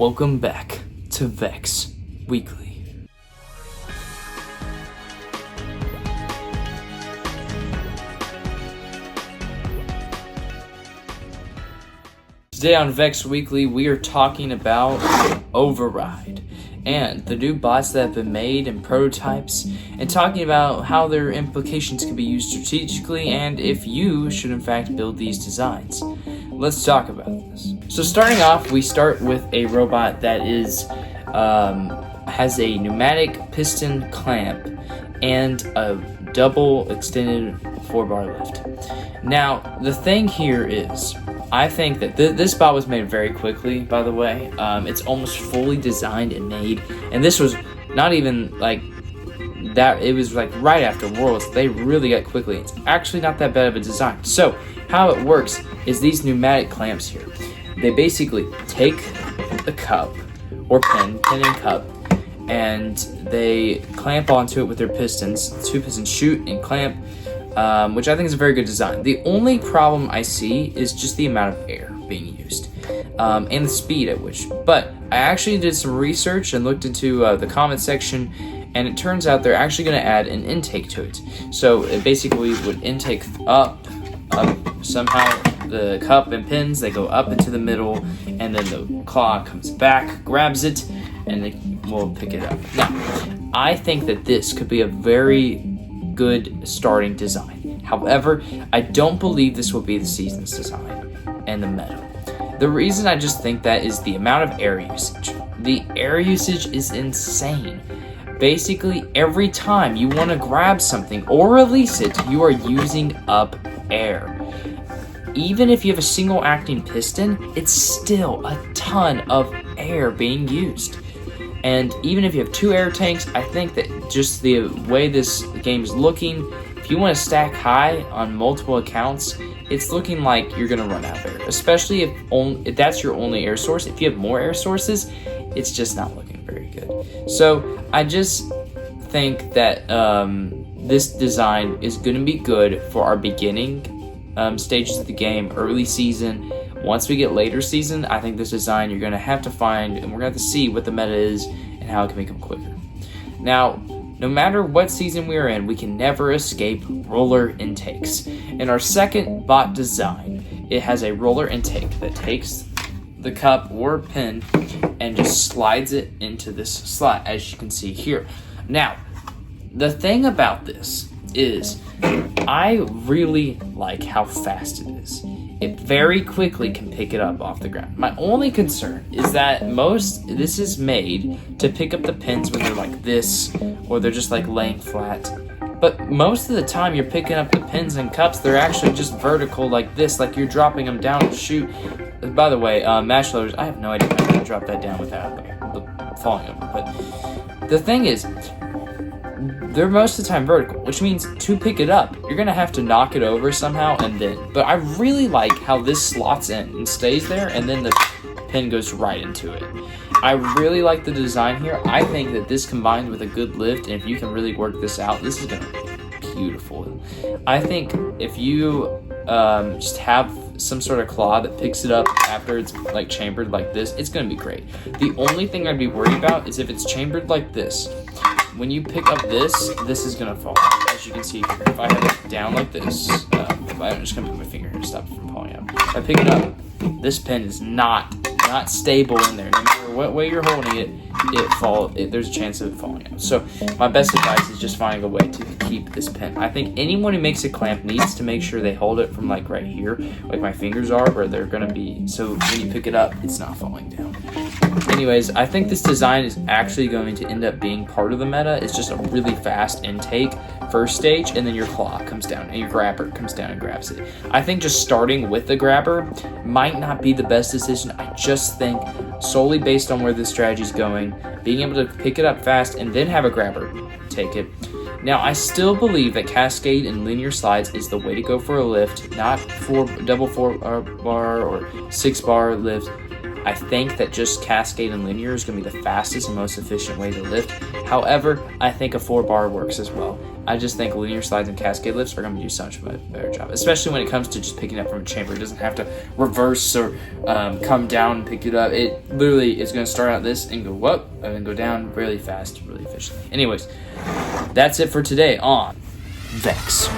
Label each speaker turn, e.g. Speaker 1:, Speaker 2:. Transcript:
Speaker 1: Welcome back to Vex Weekly. Today on Vex Weekly, we are talking about Override and the new bots that have been made and prototypes, and talking about how their implications can be used strategically and if you should in fact build these designs. Let's talk about this. So starting off, we start with a robot that has a pneumatic piston clamp and a double extended 4-bar lift. Now, the thing here is, I think that this bot was made very quickly, by the way. It's almost fully designed and made, and this was not even like that. It was like right after Worlds. They really got quickly. It's actually not that bad of a design. So how it works is these pneumatic clamps here. They basically take the cup or pin and cup, and they clamp onto it with their pistons. 2 pistons shoot and clamp, which I think is a very good design. The only problem I see is just the amount of air being used, and the speed at which. But I actually did some research and looked into the comment section, and it turns out they're actually going to add an intake to it. So it basically would intake up somehow. The cup and pins, they go up into the middle, and then the claw comes back, grabs it, and it will pick it up. Now, I think that this could be a very good starting design. However, I don't believe this will be the season's design and the meta. The reason I just think that is the amount of air usage. The air usage is insane. Basically, every time you want to grab something or release it, you are using up air. Even if you have a single acting piston, it's still a ton of air being used. And even if you have 2 air tanks, I think that just the way this game is looking, if you want to stack high on multiple accounts, it's looking like you're going to run out of air. Especially if that's your only air source. If you have more air sources, it's just not looking very good. So I just think that this design is going to be good for our beginning stages of the game, early season. Once we get later season, I think this design you're going to have to find, and we're going to have to see what the meta is and how it can become quicker. Now, no matter what season we are in, we can never escape roller intakes. In our second bot design, it has a roller intake that takes the cup or pin and just slides it into this slot, as you can see here. Now, the thing about this is I really like how fast it is. It very quickly can pick it up off the ground. My only concern is that this is made to pick up the pins when they're like this, or they're just like laying flat. But most of the time you're picking up the pins and cups, they're actually just vertical like this, like you're dropping them down to shoot. By the way, match loaders, I have no idea how to drop that down without falling over. But the thing is, they're most of the time vertical, which means to pick it up, you're going to have to knock it over somehow and then. But I really like how this slots in and stays there, and then the pin goes right into it. I really like the design here. I think that this combined with a good lift, and if you can really work this out, this is going to be beautiful. I think if you just have some sort of claw that picks it up after it's like chambered like this, it's going to be great. The only thing I'd be worried about is if it's chambered like this. When you pick up this is going to fall, as you can see here. If I have it down like this, I'm just going to put my finger here to stop it from falling out. If I pick it up, this pin is not stable in there. No matter what way you're holding it, there's a chance of it falling out. So my best advice is just finding a way to keep this pin. I think anyone who makes a clamp needs to make sure they hold it from like right here, like my fingers are, where they're going to be, so when you pick it up, it's not falling down. Anyways, I think this design is actually going to end up being part of the meta. It's just a really fast intake first stage, and then your claw comes down and your grabber comes down and grabs it. I think just starting with the grabber might not be the best decision. I just think solely based on where this strategy is going, being able to pick it up fast and then have a grabber take it. Now, I still believe that cascade and linear slides is the way to go for a lift, not for double 4-bar or 6-bar lift. I think that just cascade and linear is going to be the fastest and most efficient way to lift. However, I think a 4-bar works as well. I just think linear slides and cascade lifts are going to do so much of a better job, especially when it comes to just picking up from a chamber. It doesn't have to reverse or come down and pick it up. It literally is going to start out this and go up and then go down really fast, really efficiently. Anyways, that's it for today on Vex.